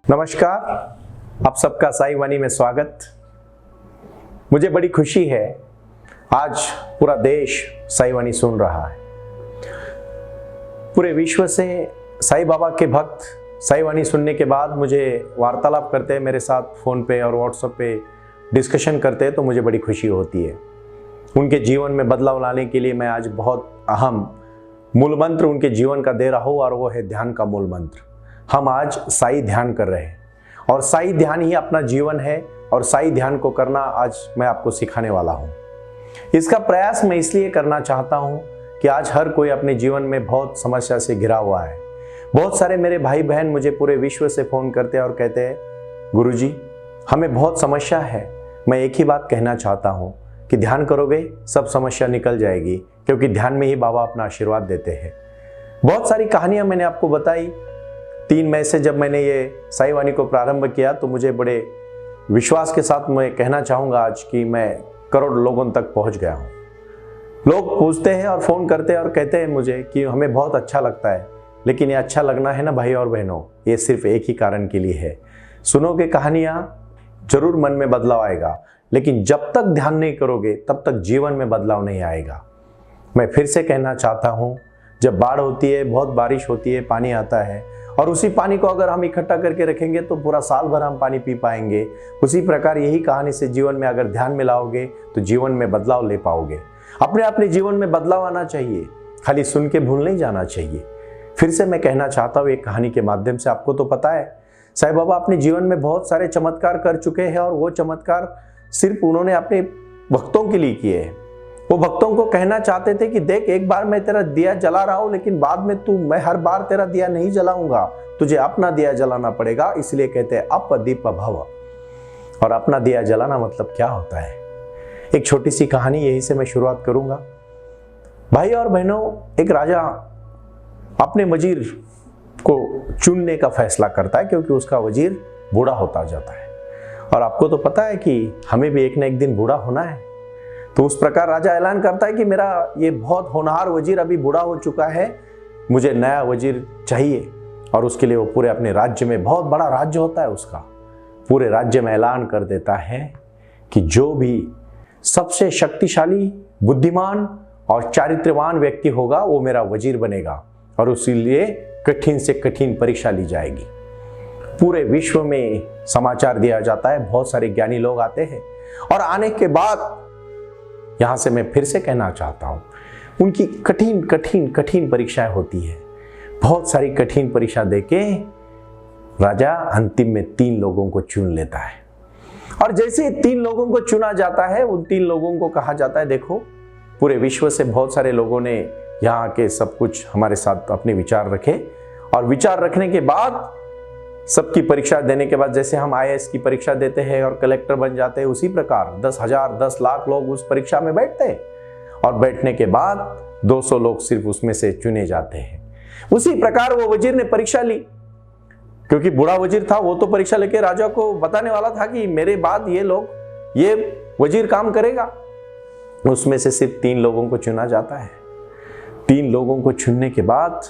नमस्कार, आप सबका साई वाणी में स्वागत। मुझे बड़ी खुशी है, आज पूरा देश साई वाणी सुन रहा है। पूरे विश्व से साईं बाबा के भक्त साई वाणी सुनने के बाद मुझे वार्तालाप करते हैं, मेरे साथ फ़ोन पे और व्हाट्सएप पे डिस्कशन करते हैं, तो मुझे बड़ी खुशी होती है। उनके जीवन में बदलाव लाने के लिए मैं आज बहुत अहम मूल मंत्र उनके जीवन का दे रहा हूँ, और वो है ध्यान का मूल मंत्र। हम आज साई ध्यान कर रहे हैं और साई ध्यान ही अपना जीवन है, और साई ध्यान को करना आज मैं आपको सिखाने वाला हूँ। इसका प्रयास मैं इसलिए करना चाहता हूँ कि आज हर कोई अपने जीवन में बहुत समस्या से घिरा हुआ है। बहुत सारे मेरे भाई बहन मुझे पूरे विश्व से फ़ोन करते हैं और कहते हैं, गुरुजी हमें बहुत समस्या है। मैं एक ही बात कहना चाहता हूँ कि ध्यान करोगे सब समस्या निकल जाएगी, क्योंकि ध्यान में ही बाबा अपना आशीर्वाद देते हैं। बहुत सारी कहानियाँ मैंने आपको बताई। 3 मई से जब मैंने ये साई वाणी को प्रारंभ किया, तो मुझे बड़े विश्वास के साथ मैं कहना चाहूँगा आज कि मैं करोड़ लोगों तक पहुँच गया हूँ। लोग पूछते हैं और फ़ोन करते हैं और कहते हैं मुझे कि हमें बहुत अच्छा लगता है, लेकिन ये अच्छा लगना है ना भाई और बहनों, ये सिर्फ एक ही कारण के लिए है। सुनोगे कहानियाँ, जरूर मन में बदलाव आएगा, लेकिन जब तक ध्यान नहीं करोगे तब तक जीवन में बदलाव नहीं आएगा। मैं फिर से कहना चाहता हूँ, जब बाढ़ होती है, बहुत बारिश होती है, पानी आता है, और उसी पानी को अगर हम इकट्ठा करके रखेंगे तो पूरा साल भर हम पानी पी पाएंगे। उसी प्रकार यही कहानी से जीवन में अगर ध्यान में लाओगे तो जीवन में बदलाव ले पाओगे। अपने जीवन में बदलाव आना चाहिए, खाली सुन के भूल नहीं जाना चाहिए। फिर से मैं कहना चाहता हूँ एक कहानी के माध्यम से। आपको तो पता है साईं बाबा अपने जीवन में बहुत सारे चमत्कार कर चुके हैं, और वो चमत्कार सिर्फ उन्होंने अपने भक्तों के लिए किए हैं। वो भक्तों को कहना चाहते थे कि देख, एक बार मैं तेरा दिया जला रहा हूं, लेकिन बाद में मैं हर बार तेरा दिया नहीं जलाऊंगा, तुझे अपना दिया जलाना पड़ेगा। इसलिए कहते हैं अपदीप भव। और अपना दिया जलाना मतलब क्या होता है? एक छोटी सी कहानी यहीं से मैं शुरुआत करूंगा। भाई और बहनों, एक राजा अपने वजीर को चुनने का फैसला करता है, क्योंकि उसका वजीर बूढ़ा होता जाता है। और आपको तो पता है कि हमें भी एक न एक दिन बूढ़ा होना है। तो उस प्रकार राजा ऐलान करता है कि मेरा ये बहुत होनहार वजीर अभी बूढ़ा हो चुका है, मुझे नया वजीर चाहिए। और उसके लिए वो पूरे अपने राज्य में, बहुत बड़ा राज्य होता है उसका, पूरे राज्य में ऐलान कर देता है कि जो भी सबसे शक्तिशाली, बुद्धिमान और चारित्र्यवान व्यक्ति होगा वो मेरा वजीर बनेगा, और उसी लिए कठिन से कठिन परीक्षा ली जाएगी। पूरे विश्व में समाचार दिया जाता है, बहुत सारे ज्ञानी लोग आते हैं, और आने के बाद यहां से मैं फिर से कहना चाहता हूं, उनकी कठिन कठिन कठिन परीक्षाएं होती है। बहुत सारी कठिन परीक्षा देके राजा अंतिम में 3 लोगों को चुन लेता है। और जैसे 3 लोगों को चुना जाता है, उन 3 लोगों को कहा जाता है, देखो पूरे विश्व से बहुत सारे लोगों ने यहाँ के सब कुछ हमारे साथ अपने विचार रखे, और विचार रखने के बाद सबकी परीक्षा देने के बाद, जैसे हम IAS की परीक्षा देते हैं और कलेक्टर बन जाते हैं, उसी प्रकार 10,000 10 लाख लोग उस परीक्षा में बैठते हैं, और बैठने के बाद 200 लोग सिर्फ उसमें से चुने जाते हैं। उसी प्रकार वो वजीर ने परीक्षा ली, क्योंकि बूढ़ा वजीर था, वो तो परीक्षा लेके राजा को बताने वाला था कि मेरे बाद ये वजीर काम करेगा। उसमें से सिर्फ 3 लोगों को चुना जाता है। 3 लोगों को चुनने के बाद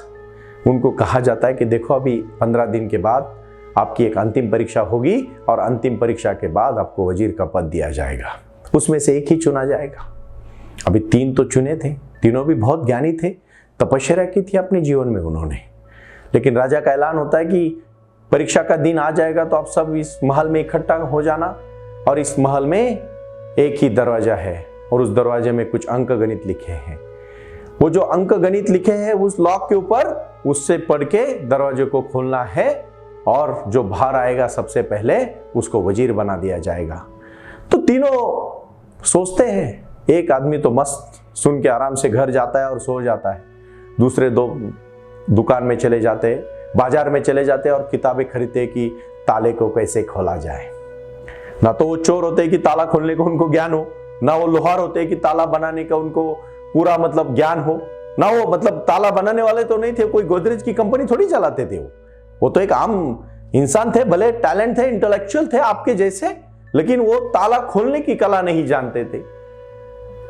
उनको कहा जाता है कि देखो, अभी 15 दिन के बाद आपकी एक अंतिम परीक्षा होगी, और अंतिम परीक्षा के बाद आपको वजीर का पद दिया जाएगा। उसमें से एक ही चुना जाएगा। अभी 3 तो चुने थे, तीनों भी बहुत ज्ञानी थे, तपस्या की थी अपने जीवन में उन्होंने। लेकिन राजा का ऐलान होता है कि परीक्षा का दिन आ जाएगा तो आप सब इस महल में इकट्ठा हो जाना, और इस महल में एक ही दरवाजा है, और उस दरवाजे में कुछ अंक गणित लिखे हैं। वो जो अंक गणित लिखे हैं उस लॉक के ऊपर, उससे पढ़ के दरवाजे को खोलना है, और जो बाहर आएगा सबसे पहले उसको वजीर बना दिया जाएगा। तो तीनों सोचते हैं। एक आदमी तो मस्त सुन के आराम से घर जाता है और सो जाता है। दूसरे 2 दुकान में चले जाते, बाजार में चले जाते और किताबें खरीदते कि ताले को कैसे खोला जाए। ना तो वो चोर होते कि ताला खोलने को उनको ज्ञान हो, ना वो लोहार होते कि ताला बनाने का उनको पूरा मतलब ज्ञान हो, ना वो मतलब ताला बनाने वाले तो नहीं थे, कोई गोदरेज की कंपनी थोड़ी चलाते थे। वो तो एक आम इंसान थे, भले टैलेंट थे, इंटेलेक्चुअल थे आपके जैसे, लेकिन वो ताला खोलने की कला नहीं जानते थे।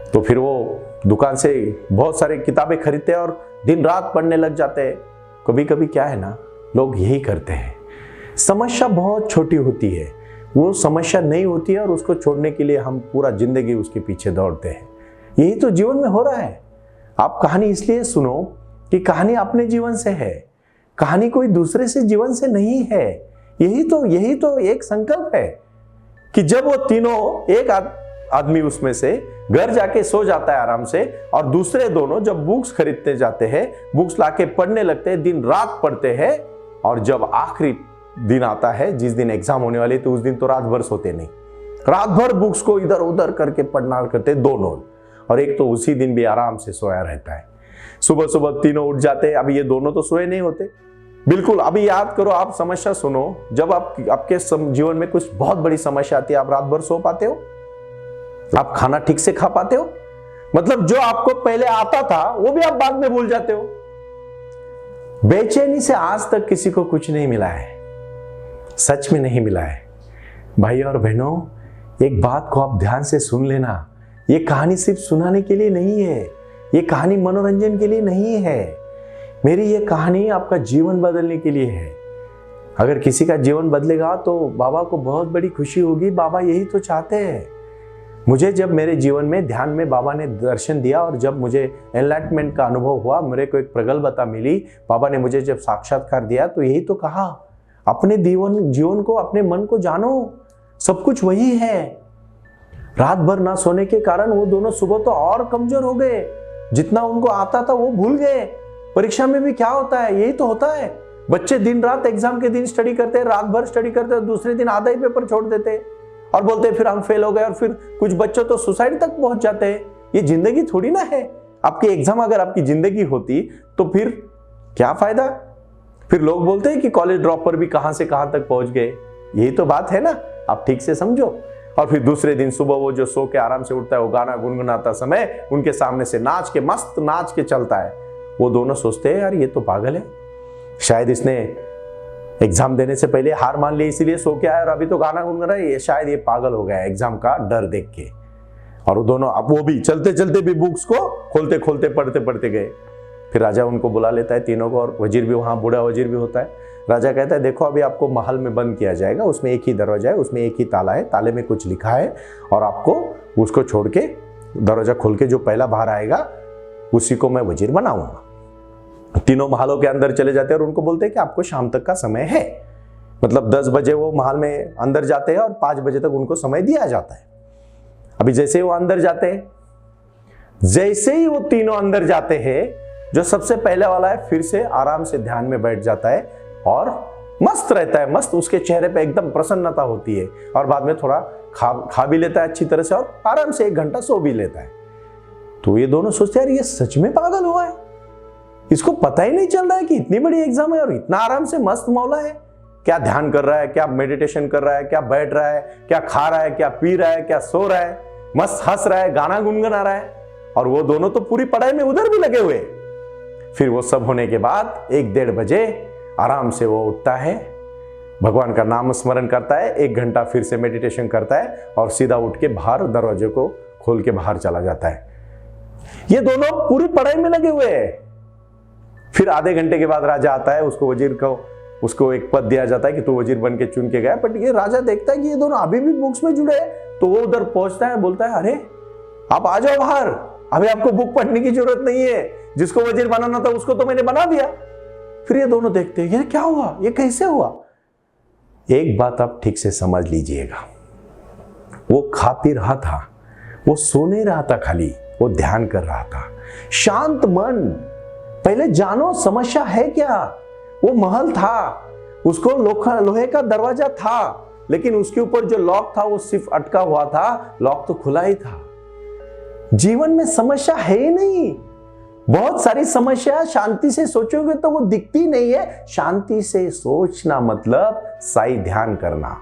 तो फिर वो दुकान से बहुत सारे किताबें खरीदते और दिन रात पढ़ने लग जाते हैं। कभी कभी क्या है ना, लोग यही करते हैं, समस्या बहुत छोटी होती है, वो समस्या नहीं होती है और उसको छोड़ने के लिए हम पूरा जिंदगी उसके पीछे दौड़ते हैं। यही तो जीवन में हो रहा है। आप कहानी इसलिए सुनो कि कहानी अपने जीवन से है, कहानी कोई दूसरे से जीवन से नहीं है। यही तो एक संकल्प है कि जब वो तीनों, एक आदमी उसमें से घर जाके सो जाता है आराम से, और दूसरे दोनों जब बुक्स खरीदते जाते हैं, बुक्स लाके पढ़ने लगते हैं, दिन रात पढ़ते हैं, और जब आखिरी दिन आता है जिस दिन एग्जाम होने वाली, तो उस दिन तो रात भर सोते नहीं, रात भर बुक्स को इधर उधर करके पढ़ना करते दोनों, और एक तो उसी दिन भी आराम से सोया रहता है। सुबह सुबह तीनों उठ जाते हैं। अभी ये दोनों तो सोए नहीं होते बिल्कुल। अभी याद करो, आप समस्या सुनो, जब आपके जीवन में कुछ बहुत बड़ी समस्या आती है, आप रात भर सो पाते हो? आप खाना ठीक से खा पाते हो? मतलब जो आपको पहले आता था वो भी आप बाद में भूल जाते हो। बेचैनी से आज तक किसी को कुछ नहीं मिला है, सच में नहीं मिला है। भाई और बहनों, एक बात को आप ध्यान से सुन लेना, ये कहानी सिर्फ सुनाने के लिए नहीं है, ये कहानी मनोरंजन के लिए नहीं है। मेरी ये कहानी आपका जीवन बदलने के लिए है। अगर किसी का जीवन बदलेगा तो बाबा को बहुत बड़ी खुशी होगी। बाबा यही तो चाहते हैं। मुझे जब मेरे जीवन में ध्यान में बाबा ने दर्शन दिया और जब मुझे एनलाइटमेंट का अनुभव हुआ, मेरे को एक प्रगल्भता मिली, बाबा ने मुझे जब साक्षात्कार दिया, तो यही तो कहा, अपने जीवन को, अपने मन को जानो, सब कुछ वही है। रात भर ना सोने के कारण वो दोनों सुबह तो और कमजोर हो गए, जितना उनको आता था वो भूल गए। परीक्षा में भी क्या होता है, यही तो होता है। बच्चे दिन रात एग्जाम के दिन स्टडी करते हैं, रात भर स्टडी करते हैं, दूसरे दिन आधा ही पेपर छोड़ देते हैं और बोलते हैं फिर हम फेल हो गए, और फिर कुछ बच्चों तो सुसाइड तक पहुंच जाते हैं। ये जिंदगी थोड़ी ना है। आपकी एग्जाम अगर आपकी जिंदगी होती तो फिर क्या फायदा? फिर लोग बोलते हैं कि कॉलेज ड्रॉपर भी कहां से कहां तक पहुंच गए। यही तो बात है ना, आप ठीक से समझो। और फिर दूसरे दिन सुबह वो जो सो के आराम से उठता है, वो गाना गुनगुनाता समय उनके सामने से नाच के, मस्त नाच के चलता है। वो दोनों सोचते हैं यार ये तो पागल है, शायद इसने एग्जाम देने से पहले हार मान ली इसीलिए सो के आया, और अभी तो गाना गुनगुना रहा है, शायद ये पागल हो गया एग्जाम का डर देख के। और वो दोनों, अब वो भी चलते चलते भी बुक्स को खोलते खोलते पढ़ते पढ़ते गए। फिर राजा उनको बुला लेता है तीनों को, और वजीर भी वहाँ, बूढ़ा वजीर भी होता है। राजा कहता है देखो अभी आपको महल में बंद किया जाएगा, उसमें एक ही दरवाजा है, उसमें एक ही ताला है, ताले में कुछ लिखा है, और आपको उसको छोड़ के दरवाजा खोल के जो पहला बाहर आएगा उसी को मैं वजीर बनाऊंगा। तीनों महलों के अंदर चले जाते हैं और उनको बोलते हैं कि आपको शाम तक का समय है। मतलब 10 बजे वो महल में अंदर जाते हैं और 5 बजे तक उनको समय दिया जाता है। अभी जैसे ही वो अंदर जाते हैं, जैसे ही वो तीनों अंदर जाते हैं, जो सबसे पहले वाला है फिर से आराम से ध्यान में बैठ जाता है और मस्त रहता है, मस्त, उसके चेहरे पे एकदम प्रसन्नता होती है, और बाद में थोड़ा खा भी लेता है अच्छी तरह से, और आराम से 1 घंटा सो भी लेता है। तो ये दोनों सोचते हैं यार ये सच में पागल हुआ है, इसको पता ही नहीं चल रहा है कि इतनी बड़ी एग्जाम है और इतना आराम से मस्त मौला है। क्या ध्यान कर रहा है, क्या मेडिटेशन कर रहा है, क्या बैठ रहा है, क्या खा रहा है, क्या पी रहा है, क्या सो रहा है, मस्त हंस रहा है, गाना गुनगुना रहा है। और वो दोनों तो पूरी पढ़ाई में उधर भी लगे हुए। फिर वो सब होने के बाद 1-1:30 बजे आराम से वो उठता है, भगवान का नाम स्मरण करता है, 1 घंटा फिर से मेडिटेशन करता है, और सीधा उठ के बाहर दरवाजे को खोल के बाहर चला जाता है। ये दोनों पूरी पढ़ाई में लगे हुए हैं। फिर आधे घंटे के बाद राजा आता है, उसको वजीर को, उसको एक पद दिया जाता है कि तू वजीर बन के चुन के गया। बट ये राजा देखता है कि ये दोनों अभी भी बुक्स में जुड़े हैं, तो वो उधर पहुंचता है, बोलता है अरे आप आ जाओ बाहर, अभी आपको बुक पढ़ने की जरूरत नहीं है, जिसको वजीर बनाना था उसको तो मैंने बना दिया। फिर ये दोनों देखते हैं ये क्या हुआ, ये कैसे हुआ। एक बात आप ठीक से समझ लीजिएगा, वो खा पी रहा था, वो सो नहीं रहा था, खाली वो ध्यान कर रहा था। शांत मन, पहले जानो समस्या है क्या। वो महल था, उसको लोहे का दरवाजा था, लेकिन उसके ऊपर जो लॉक था वो सिर्फ अटका हुआ था, लॉक तो खुला ही था। जीवन में समस्या है ही नहीं। बहुत सारी समस्या शांति से सोचोगे तो वो दिखती नहीं है। शांति से सोचना मतलब साई ध्यान करना।